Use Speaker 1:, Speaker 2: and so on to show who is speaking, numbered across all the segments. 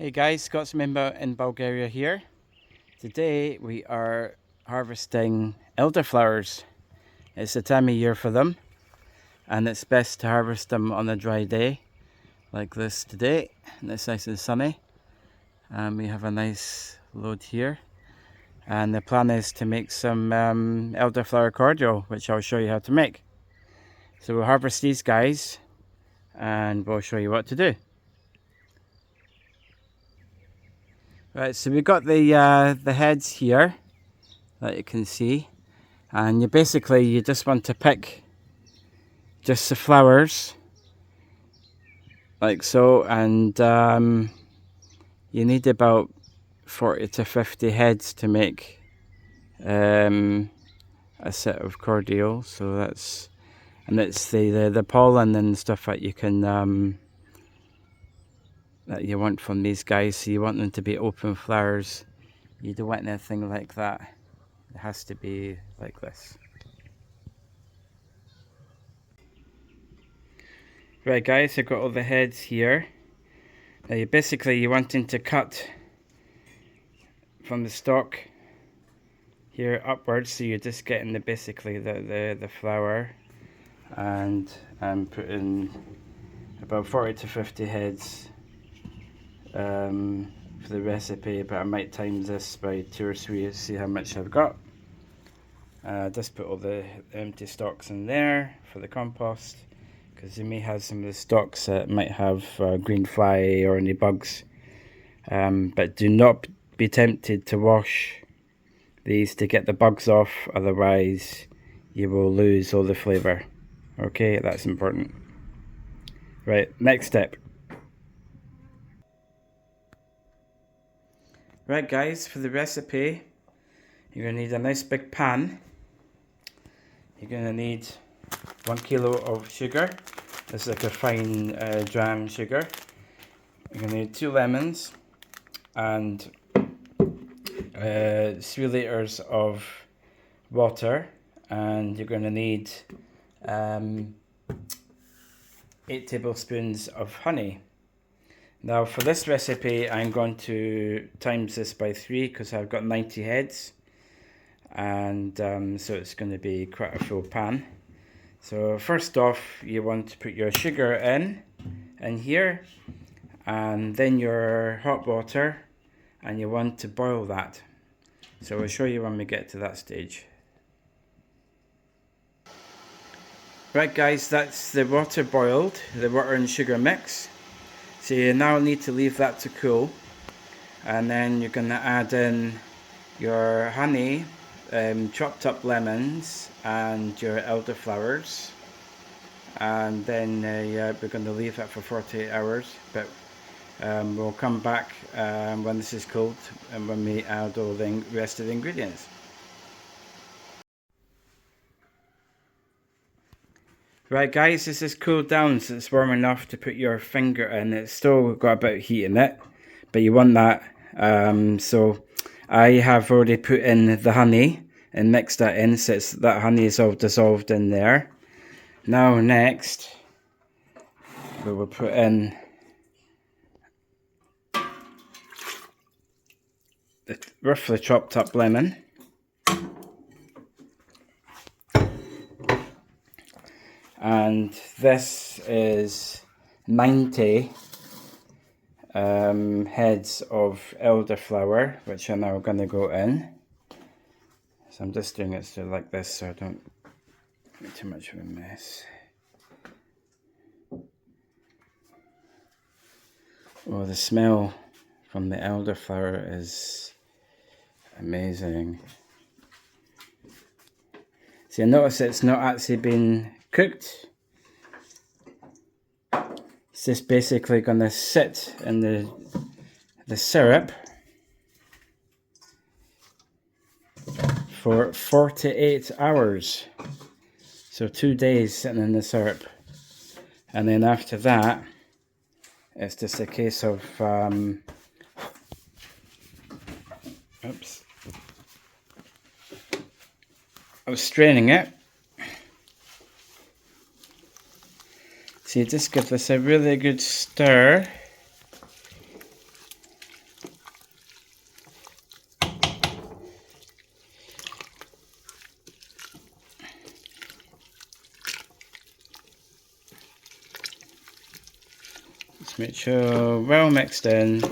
Speaker 1: Hey guys, Scott's member in Bulgaria here. Today we are harvesting elderflowers. It's the time of year for them, and it's best to harvest them on a dry day like this today. And it's nice and sunny, and we have a nice load here. And the plan is to make some elderflower cordial, which I'll show you how to make. So we'll harvest these guys and we'll show you what to do. Right, so we've got the heads here that you can see, and you just want to pick just the flowers like so, and you need about 40 to 50 heads to make a set of cordial. So that's, and it's the pollen and stuff that you can that you want from these guys. So you want them to be open flowers. You don't want anything like that. It has to be like this. Right guys, I've got all the heads here. Now you're wanting to cut from the stalk here upwards, so you're just getting the flower, and I'm putting about 40 to 50 heads for the recipe, but I might times this by 2 or 3 to see how much I've got. Just put all the empty stalks in there for the compost, because you may have some of the stalks that might have green fly or any bugs, but do not be tempted to wash these to get the bugs off, otherwise you will lose all the flavour. Okay, that's important. Right, next step. Right guys, for the recipe you're going to need a nice big pan. You're going to need 1 kilo of sugar. This is like a fine dram sugar. You're going to need 2 lemons and 3 litres of water, and you're going to need 8 tablespoons of honey. Now for this recipe I'm going to times this by 3 because I've got 90 heads, and so it's going to be quite a full pan. So first off, you want to put your sugar in here, and then your hot water, and you want to boil that. So I'll show you when we get to that stage. Right guys, that's the water boiled, the water and sugar mix. So you now need to leave that to cool, and then you're going to add in your honey, chopped up lemons, and your elderflowers, and then we're going to leave that for 48 hours, but we'll come back when this is cooled and when we add all the rest of the ingredients. Right guys, this is cooled down, so it's warm enough to put your finger in. It's still got a bit of heat in it, but you want that. So I have already put in the honey and mixed that in, so that honey is all dissolved in there. Now next, we will put in the roughly chopped up lemon. And this is 90 heads of elderflower, which are now going to go in. So I'm just doing it so like this, so I don't make too much of a mess. Oh, the smell from the elderflower is amazing. So you notice it's not actually been cooked. It's just basically going to sit in the syrup for 48 hours. So 2 days sitting in the syrup, and then after that it's just a case of straining it. So you just give this a really good stir, Just make sure well mixed in.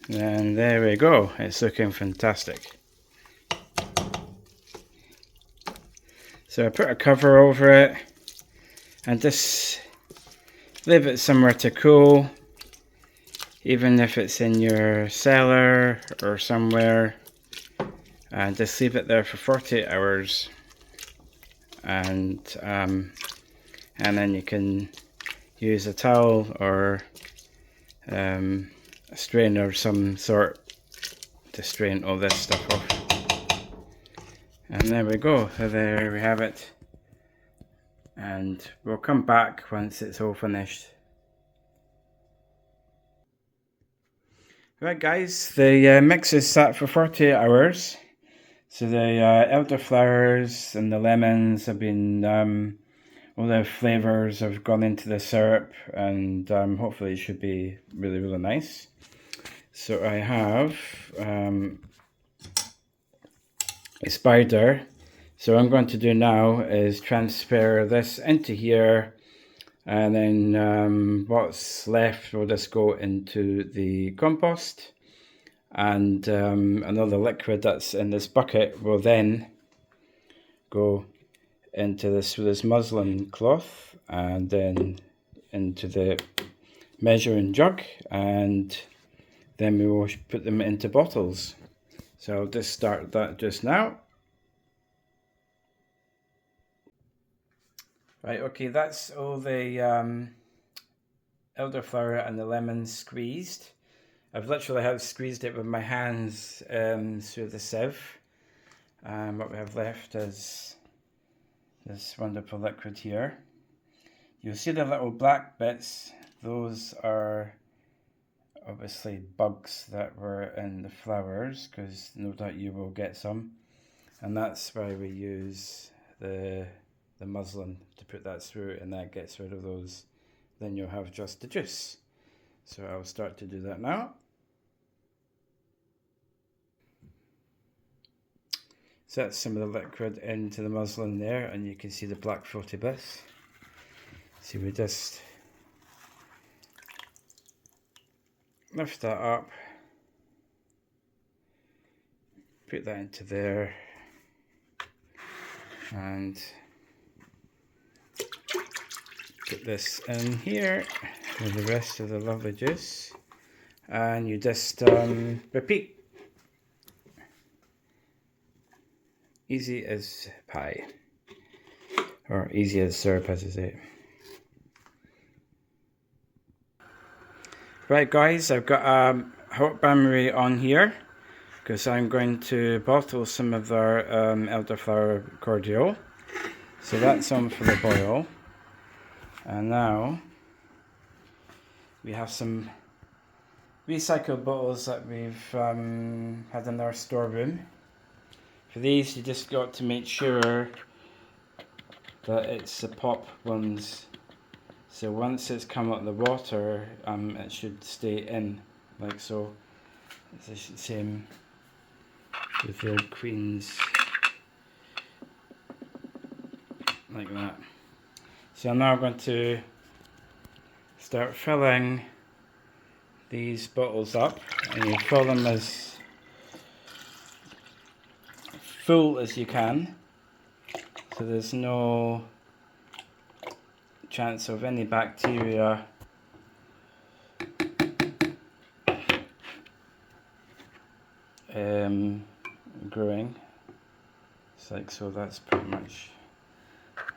Speaker 1: And there we go, it's looking fantastic. So I put a cover over it and just leave it somewhere to cool, even if it's in your cellar or somewhere, and just leave it there for 48 hours, and then you can use a towel or a strainer of some sort to strain all this stuff off. And there we go, so there we have it, and we'll come back once it's all finished. Right guys, the mix is sat for 48 hours. So the elderflowers and the lemons have been, all the flavours have gone into the syrup, and hopefully it should be really, really nice. So I have a spider. So what I'm going to do now is transfer this into here, and then what's left will just go into the compost, and another liquid that's in this bucket will then go into this muslin cloth, and then into the measuring jug, and then we will put them into bottles. So I'll just start that just now. Right, okay, that's all the elderflower and the lemon squeezed. I've literally squeezed it with my hands through the sieve. What we have left is this wonderful liquid here. You'll see the little black bits. Those are obviously bugs that were in the flowers, because no doubt you will get some. And that's why we use the muslin to put that through, and that gets rid of those. Then you'll have just the juice. So I'll start to do that now. So that's some of the liquid into the muslin there, and you can see the black floaty bits. So we just lift that up, put that into there, and put this in here with the rest of the lovely juice, and you just repeat. Easy as pie, or easy as syrup, as I say. Right guys, I've got a hot bain-marie on here, because I'm going to bottle some of our Elderflower Cordial. So that's on for the boil. And now we have some recycled bottles that we've had in our storeroom. For these, you just got to make sure that it's the pop ones. So once it's come out of the water, it should stay in, like so. It's the same with the old Queens, like that. So I'm now going to start filling these bottles up, and you fill them as full as you can, so there's no chance of any bacteria growing. It's like so, that's pretty much.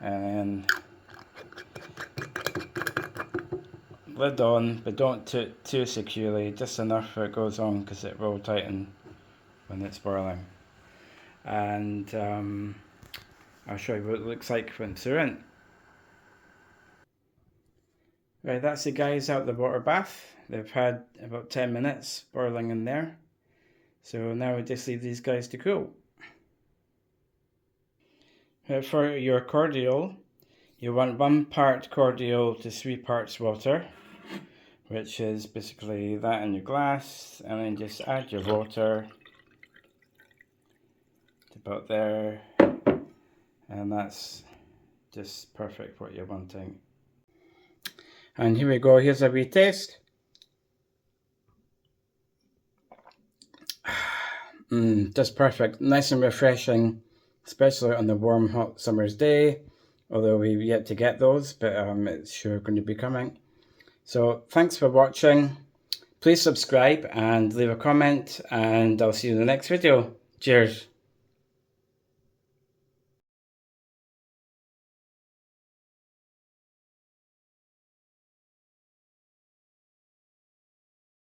Speaker 1: And then lid on, but don't too securely, just enough where it goes on, because it will tighten when it's boiling. And I'll show you what it looks like once they're in. Right, that's the guys out the water bath. They've had about 10 minutes boiling in there. So now we just leave these guys to cool. For your cordial, you want 1 part cordial to 3 parts water, which is basically that in your glass, and then just add your water. about there, and that's just perfect what you're wanting. And here we go, here's a wee taste. Just perfect, nice and refreshing, especially on the warm hot summer's day, although we've yet to get those, but it's sure going to be coming. So thanks for watching. Please subscribe and leave a comment, and I'll see you in the next video. Cheers.